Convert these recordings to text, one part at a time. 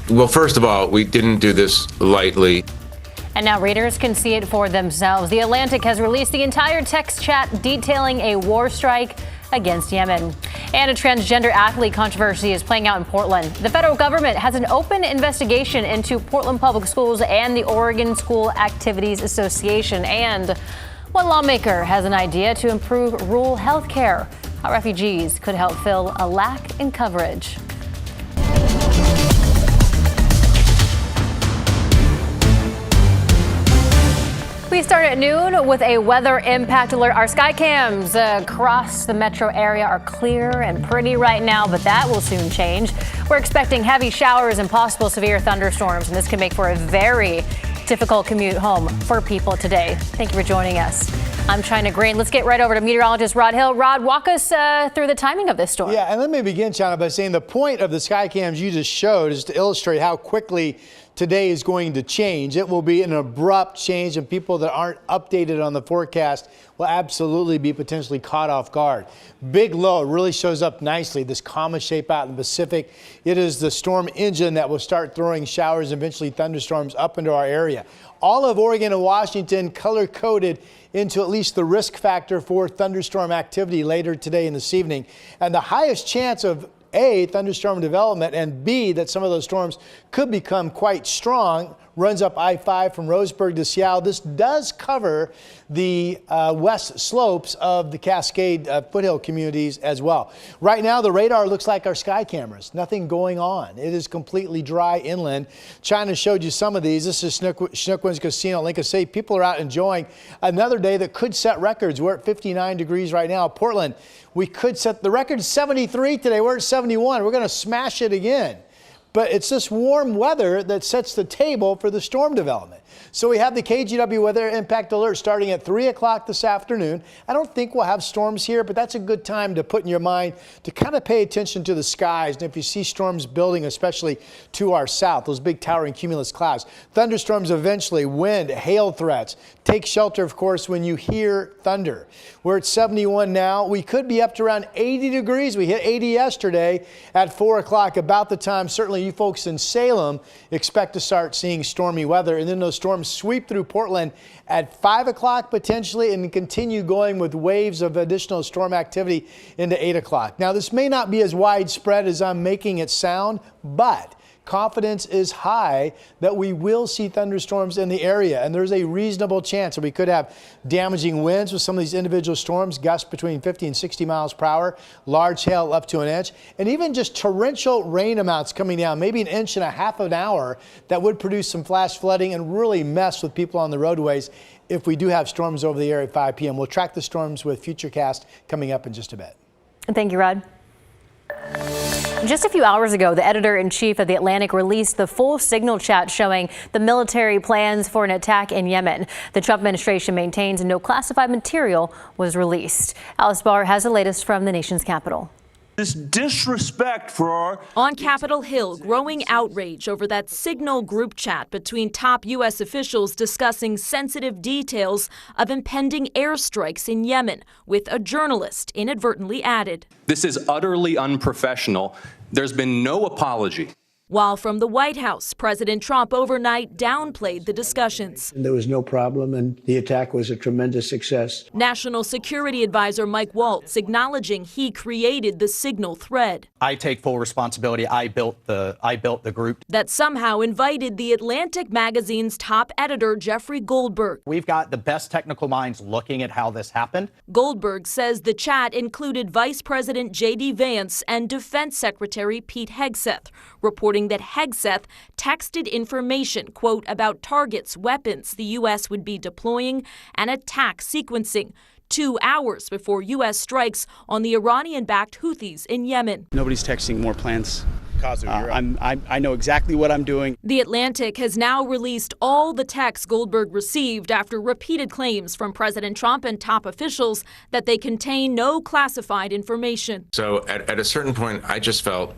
Well, first of all, we didn't do this lightly. And now readers can see it for themselves. The Atlantic has released the entire text chat detailing a war strike against Yemen. And a transgender athlete controversy is playing out in Portland. The federal government has an open investigation into Portland Public Schools and the Oregon School Activities Association. And one lawmaker has an idea to improve rural health care. How refugees could help fill a lack in coverage. We start at noon with a weather impact alert. Our sky cams across the metro area are clear and pretty right now, but that will soon change. We're expecting heavy showers and possible severe thunderstorms, and this can make for a very difficult commute home for people today. Thank you for joining us. I'm China Green. Let's get right over to meteorologist Rod Hill. Rod, walk us through the timing of this storm. Yeah, and let me begin, China, by saying the point of the sky cams you just showed is to illustrate how quickly today is going to change. It will be an abrupt change, and people that aren't updated on the forecast will absolutely be potentially caught off guard. Big low really shows up nicely, this comet shape out in the Pacific. It is the storm engine that will start throwing showers and eventually thunderstorms up into our area. All of Oregon and Washington color-coded into at least the risk factor for thunderstorm activity later today and this evening. And the highest chance of A, thunderstorm development, and B, that some of those storms could become quite strong, runs up I-5 from Roseburg to Seattle. This does cover the west slopes of the Cascade foothill communities as well. Right now, the radar looks like our sky cameras. Nothing going on. It is completely dry inland. China showed you some of these. This is Schnuckwin's Casino at Lincoln State. People are out enjoying another day that could set records. We're at 59 degrees right now. Portland, we could set the record 73 today. We're at 71. We're going to smash it again. But it's this warm weather that sets the table for the storm development. So we have the KGW weather impact alert starting at 3 o'clock this afternoon. I don't think we'll have storms here, but that's a good time to put in your mind to kind of pay attention to the skies. And if you see storms building, especially to our south, those big towering cumulus clouds, thunderstorms eventually, wind, hail threats. Take shelter, of course, when you hear thunder. We're at 71 now. We could be up to around 80 degrees. We hit 80 yesterday at 4 o'clock, about the time certainly you folks in Salem expect to start seeing stormy weather. And then those storms sweep through Portland at 5 o'clock potentially and continue going with waves of additional storm activity into 8 o'clock. Now, this may not be as widespread as I'm making it sound, but confidence is high that we will see thunderstorms in the area, and there's a reasonable chance that we could have damaging winds with some of these individual storms, gusts between 50 and 60 miles per hour, large hail up to an inch, and even just torrential rain amounts coming down, maybe an inch and a half an hour, that would produce some flash flooding and really mess with people on the roadways if we do have storms over the area at 5 p.m. We'll track the storms with Futurecast coming up in just a bit. Thank you, Rod. Just a few hours ago, the editor-in-chief of The Atlantic released the full signal chat showing the military plans for an attack in Yemen. The Trump administration maintains no classified material was released. Alice Barr has the latest from the nation's capital. This disrespect for our... On Capitol Hill, growing outrage over that Signal group chat between top U.S. officials discussing sensitive details of impending airstrikes in Yemen, with a journalist inadvertently added. This is utterly unprofessional. There's been no apology. While from the White House, President Trump overnight downplayed the discussions. There was no problem, and the attack was a tremendous success. National Security Advisor Mike Waltz acknowledging he created the Signal thread. I take full responsibility. I built the group. That somehow invited The Atlantic magazine's top editor, Jeffrey Goldberg. We've got the best technical minds looking at how this happened. Goldberg says the chat included Vice President J.D. Vance and Defense Secretary Pete Hegseth, reporting that Hegseth texted information, quote, about targets, weapons the U.S. would be deploying, and attack sequencing 2 hours before U.S. strikes on the Iranian-backed Houthis in Yemen. Nobody's texting more plans. I know exactly what I'm doing. The Atlantic has now released all the texts Goldberg received after repeated claims from President Trump and top officials that they contain no classified information. So at a certain point, I just felt,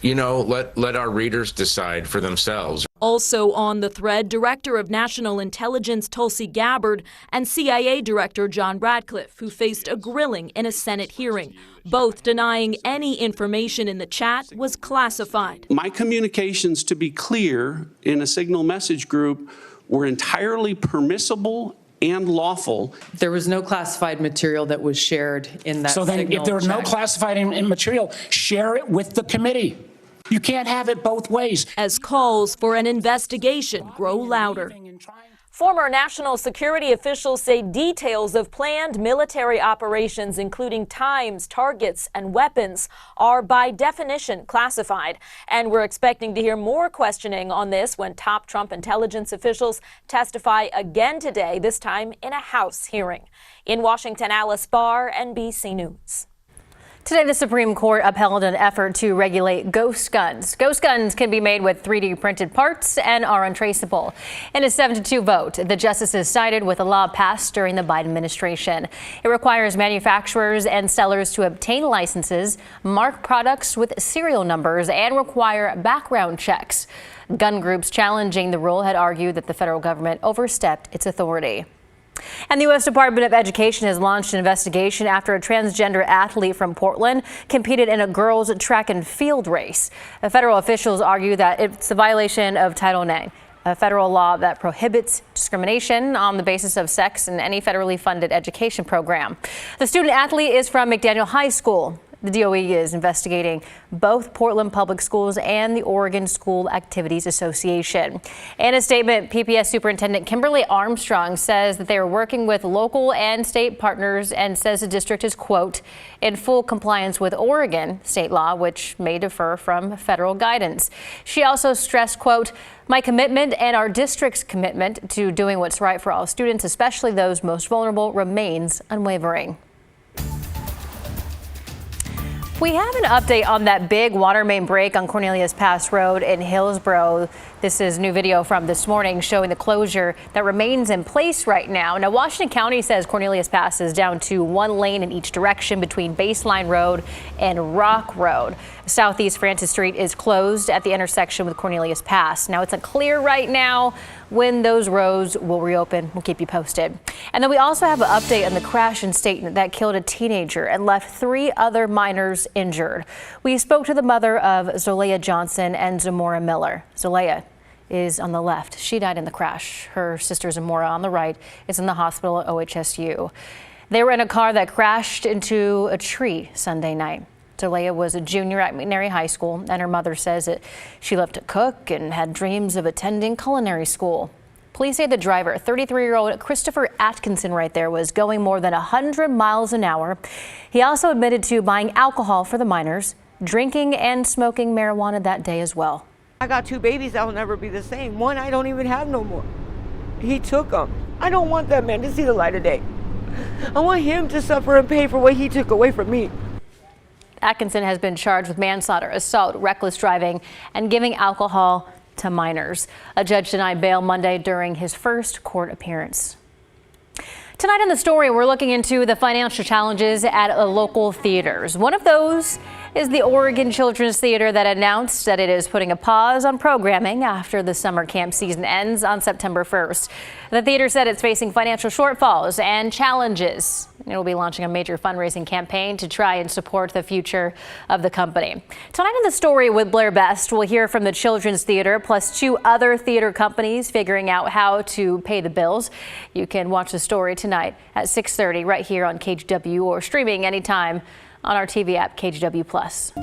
you know, let our readers decide for themselves. Also on the thread, Director of National Intelligence Tulsi Gabbard and CIA Director John Ratcliffe, who faced a grilling in a Senate hearing, both denying any information in the chat was classified. My communications, to be clear, in a signal message group were entirely permissible and lawful. There was no classified material that was shared in that So then if there was no classified material, share it with the committee. You can't have it both ways. As calls for an investigation grow louder. Former national security officials say details of planned military operations, including times, targets, and weapons, are by definition classified. And we're expecting to hear more questioning on this when top Trump intelligence officials testify again today, this time in a House hearing. In Washington, Alice Barr, NBC News. Today, the Supreme Court upheld an effort to regulate ghost guns. Ghost guns can be made with 3D printed parts and are untraceable. In a 7-2 vote, the justices sided with a law passed during the Biden administration. It requires manufacturers and sellers to obtain licenses, mark products with serial numbers, and require background checks. Gun groups challenging the rule had argued that the federal government overstepped its authority. And the U.S. Department of Education has launched an investigation after a transgender athlete from Portland competed in a girls' track and field race. The federal officials argue that it's a violation of Title IX, a federal law that prohibits discrimination on the basis of sex in any federally funded education program. The student athlete is from McDaniel High School. The DOE is investigating both Portland Public Schools and the Oregon School Activities Association. In a statement, PPS Superintendent Kimberly Armstrong says that they are working with local and state partners and says the district is, quote, in full compliance with Oregon state law, which may differ from federal guidance. She also stressed, quote, my commitment and our district's commitment to doing what's right for all students, especially those most vulnerable, remains unwavering. We have an update on that big water main break on Cornelius Pass Road in Hillsborough. This is new video from this morning showing the closure that remains in place right now. Now, Washington County says Cornelius Pass is down to one lane in each direction between Baseline Road and Rock Road. Southeast Francis Street is closed at the intersection with Cornelius Pass. Now, it's unclear right now when those roads will reopen. We'll keep you posted. And then we also have an update on the crash in Staten that killed a teenager and left 3 other minors injured. We spoke to the mother of Zolea Johnson and Zamora Miller. Zolea is on the left. She died in the crash. Her sister Zamora on the right is in the hospital at OHSU. They were in a car that crashed into a tree Sunday night. Zolea was a junior at McNary High School, and her mother says that she loved to cook and had dreams of attending culinary school. Police say the driver, 33-year-old Christopher Atkinson right there, was going more than 100 miles an hour. He also admitted to buying alcohol for the minors, drinking and smoking marijuana that day as well. I got 2 babies that will never be the same. One I don't even have no more. He took them. I don't want that man to see the light of day. I want him to suffer and pay for what he took away from me. Atkinson has been charged with manslaughter, assault, reckless driving, and giving alcohol to minors. A judge denied bail Monday during his first court appearance. Tonight on The Story, we're looking into the financial challenges at local theaters. One of those is the Oregon Children's Theater that announced that it is putting a pause on programming after the summer camp season ends on September 1st. The theater said it's facing financial shortfalls and challenges. It will be launching a major fundraising campaign to try and support the future of the company. Tonight on The Story with Blair Best, we'll hear from the Children's Theater plus 2 other theater companies figuring out how to pay the bills. You can watch The Story tonight at 6:30 right here on KGW or streaming anytime on our TV app, KGW Plus.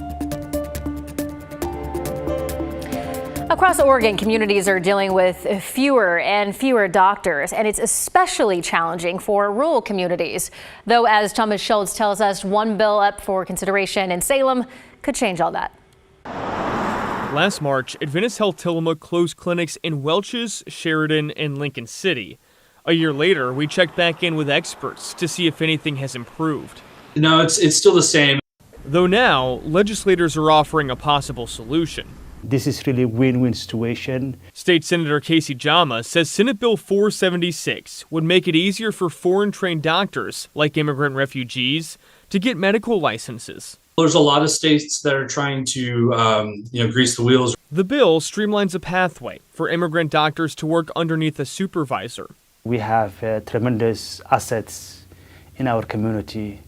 Across Oregon, communities are dealing with fewer and fewer doctors, and it's especially challenging for rural communities. Though, as Thomas Schultz tells us, one bill up for consideration in Salem could change all that. Last March, Adventist Health Tillamook closed clinics in Welches, Sheridan, and Lincoln City. A year later, we checked back in with experts to see if anything has improved. No, it's still the same. Though now, legislators are offering a possible solution. This is really a win-win situation. State Senator Casey Jama says Senate Bill 476 would make it easier for foreign-trained doctors, like immigrant refugees, to get medical licenses. There's a lot of states that are trying to, grease the wheels. The bill streamlines a pathway for immigrant doctors to work underneath a supervisor. We have tremendous assets in our community.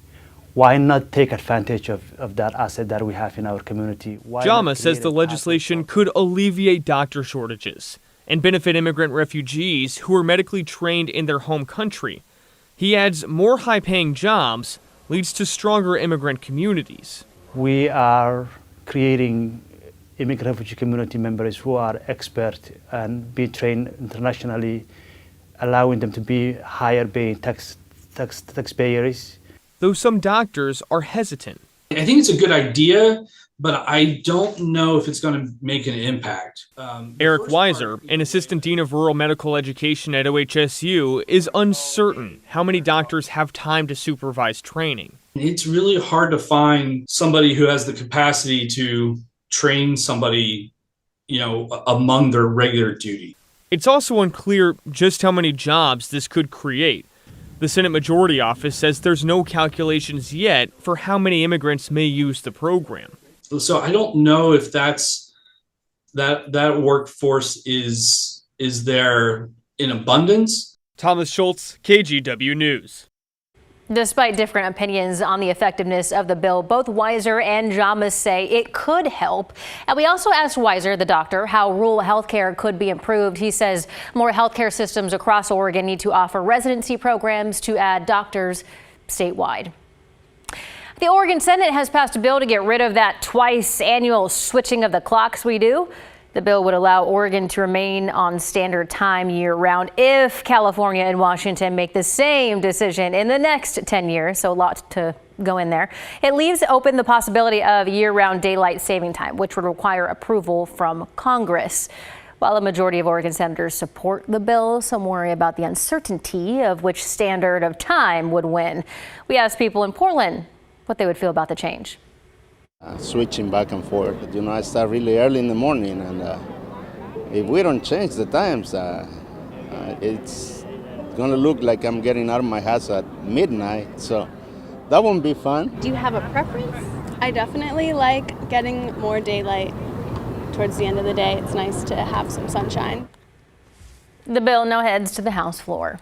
Why not take advantage of that asset that we have in our community? Jama says the legislation could alleviate doctor shortages and benefit immigrant refugees who are medically trained in their home country. He adds more high-paying jobs leads to stronger immigrant communities. We are creating immigrant refugee community members who are expert and be trained internationally, allowing them to be higher paying taxpayers. Though some doctors are hesitant. I think it's a good idea, but I don't know if it's going to make an impact. Eric Weiser, an assistant dean of rural medical education at OHSU, is uncertain how many doctors have time to supervise training. It's really hard to find somebody who has the capacity to train somebody, among their regular duty. It's also unclear just how many jobs this could create. The Senate Majority Office says there's no calculations yet for how many immigrants may use the program. So I don't know if that workforce is there in abundance. Thomas Schultz, KGW News. Despite different opinions on the effectiveness of the bill, both Weiser and Jama say it could help. And we also asked Weiser, the doctor, how rural health care could be improved. He says more healthcare systems across Oregon need to offer residency programs to add doctors statewide. The Oregon Senate has passed a bill to get rid of that twice annual switching of the clocks we do. The bill would allow Oregon to remain on standard time year-round if California and Washington make the same decision in the next 10 years, so a lot to go in there. It leaves open the possibility of year-round daylight saving time, which would require approval from Congress. While a majority of Oregon senators support the bill, some worry about the uncertainty of which standard of time would win. We asked people in Portland what they would feel about the change. Switching back and forth. I start really early in the morning, and if we don't change the times, it's going to look like I'm getting out of my house at midnight, so that won't be fun. Do you have a preference? I definitely like getting more daylight towards the end of the day. It's nice to have some sunshine. The bill now heads to the House floor.